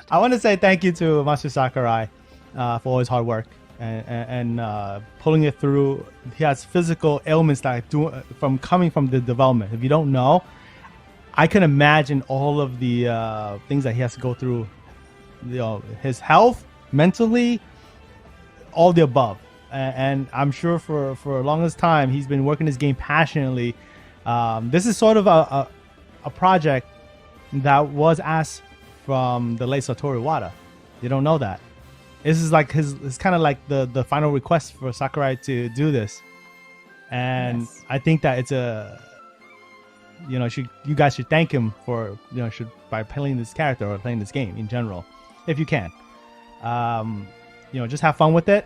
I want to say thank you to Master Sakurai for all his hard work and pulling it through. He has physical ailments that from coming from the development. If you don't know, I can imagine all of the things that he has to go through. His health, mentally, all the above. And I'm sure for the longest time he's been working this game passionately. This is sort of a project that was asked from the late Satoru Iwata. You don't know that. This is like it's kind of like the final request for Sakurai to do this. And yes. I think that it's you guys should thank him for by playing this character or playing this game in general, if you can. Just have fun with it.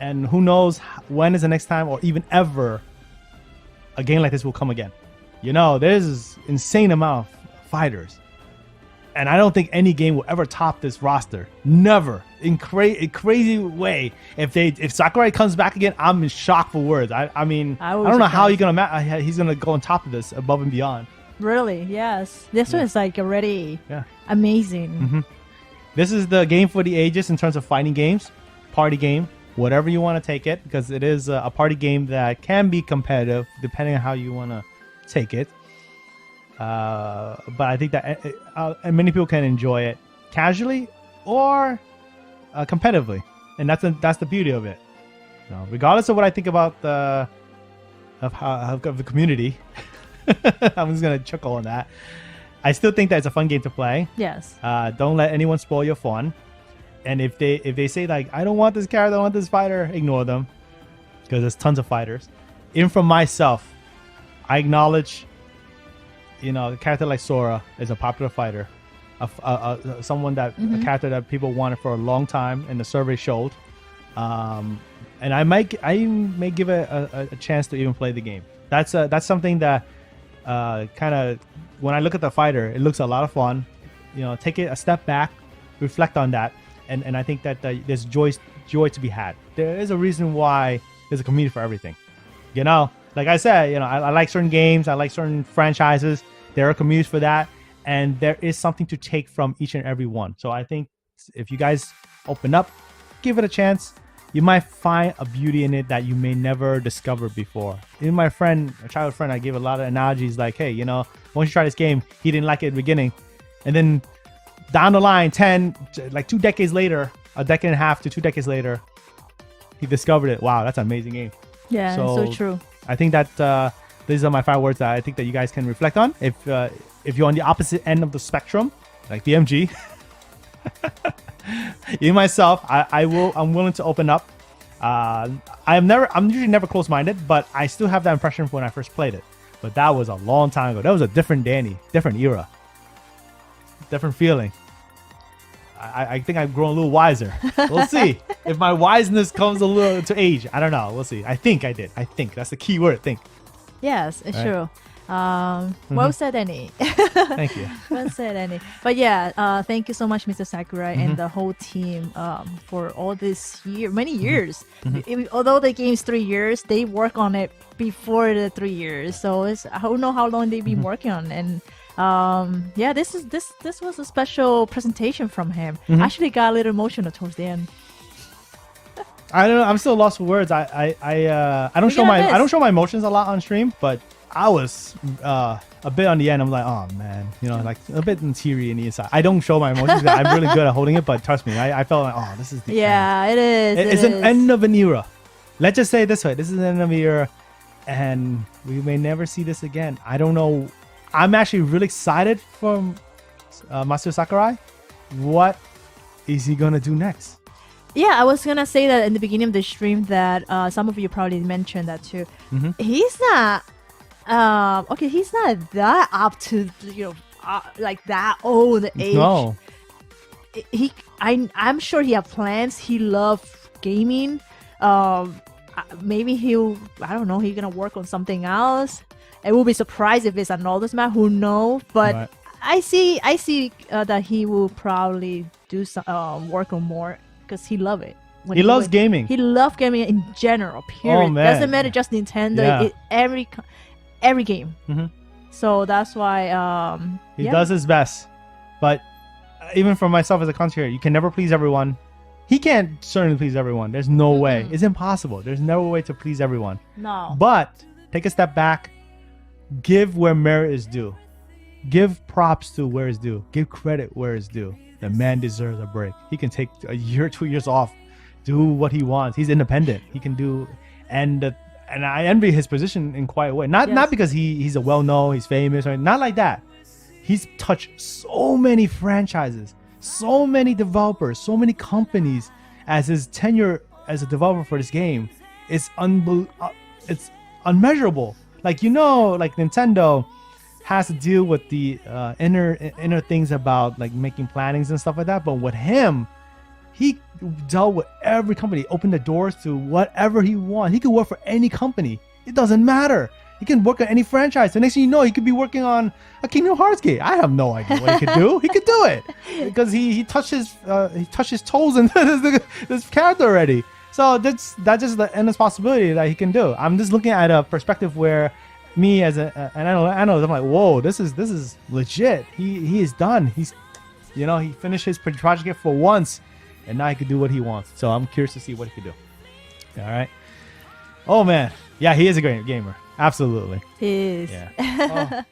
And who knows when is the next time or even ever a game like this will come again. There's insane amount of fighters. And I don't think any game will ever top this roster. Never. In a crazy way. If Sakurai comes back again, I'm in shock for words. I don't know how he's gonna go on top of this, above and beyond. Really? Yes. This one is like already amazing. Mm-hmm. This is the game for the ages in terms of fighting games, party game, whatever you want to take it, because it is a party game that can be competitive depending on how you want to take it. But I think that many people can enjoy it casually or competitively, and that's the beauty of it. Regardless of what I think about the community, I'm just gonna chuckle on that. I still think that it's a fun game to play. Yes. Don't let anyone spoil your fun. And if they say like, I don't want this character, I want this fighter, ignore them, because there's tons of fighters. Even from myself, I acknowledge, a character like Sora is a popular fighter, someone that a character that people wanted for a long time, and the survey showed. And I may give it a chance to even play the game. That's something that kind of, when I look at the fighter, it looks a lot of fun. Take it a step back, reflect on that. And I think that there's joy to be had. There is a reason why there's a community for everything. Like I said, I like certain games. I like certain franchises. There are communities for that. And there is something to take from each and every one. So I think if you guys open up, give it a chance, you might find a beauty in it that you may never discover before. Even my friend, a childhood friend, I gave a lot of analogies like, hey, once you try this game, he didn't like it at the beginning. And then down the line, 2 decades later, a decade and a half to 2 decades later, he discovered it. Wow, that's an amazing game. Yeah, so true. I think that these are my 5 words that I think that you guys can reflect on. If you're on the opposite end of the spectrum, like DMG, even myself, I'm willing to open up. I'm usually never close-minded, but I still have that impression from when I first played it. But that was a long time ago. That was a different Danny, different era, different feeling. I think I've grown a little wiser. We'll see if my wiseness comes a little to age. I don't know. We'll see. I think I did. I think that's the key word. Think. Yes, it's true. Well said, Annie. Thank you. Well said, Annie. But yeah, thank you so much, Mr. Sakurai, and the whole team for all this many years. Although the game's 3 years, they work on it before the 3 years. So I don't know how long they've been working on it. And this was a special presentation from him. I actually got a little emotional towards the end. I don't know. I'm still lost for words. I don't show my emotions a lot on stream, but I was a bit on the end. I'm like, oh man, like a bit teary in the inside. I don't show my emotions. I'm really good at holding it, but trust me, I felt like, oh, this is the end. It is. It's an end of an era. Let's just say it this way: this is the end of an era, and we may never see this again. I don't know. I'm actually really excited for Master Sakurai. What is he gonna do next? Yeah, I was gonna say that in the beginning of the stream that some of you probably mentioned that too. He's not he's not that up to like that old age. No. I'm sure he has plans. He loves gaming. Maybe he's gonna work on something else. I will be surprised if it's an oldest man. Who knows? But right. I see that he will probably do some work on more because he loves it. He loves gaming. He loves gaming in general. Period. Oh, man. Doesn't matter just Nintendo. Yeah. Every game. So that's why he does his best. But even for myself as a content creator, you can never please everyone. He can't certainly please everyone. There's no way. It's impossible. There's no way to please everyone. No. But take a step back. Give where merit is due. Give props to where it's due. Give credit where it's due. The man deserves a break. He can take a year, 2 years off, do what he wants. He's independent. He can do, and I envy his position in quite a way. Not because he's a well-known, he's famous, or not like that. He's touched so many franchises, so many developers, so many companies. As his tenure as a developer for this game, it's unmeasurable. Like, like Nintendo has to deal with the inner things about like making plannings and stuff like that. But with him, he dealt with every company, opened the doors to whatever he wants. He could work for any company. It doesn't matter. He can work on any franchise. The next thing you know, he could be working on a Kingdom Hearts game. I have no idea what he could do. He could do it because he touched his toes into this character already. So that's just the endless possibility that he can do. I'm just looking at a perspective where me as an analyst, I'm like, whoa, this is legit. He is done. He's, he finished his project for once, and now he can do what he wants. So I'm curious to see what he could do. All right. Oh man, yeah, he is a great gamer. Absolutely. He is. Yeah. Oh.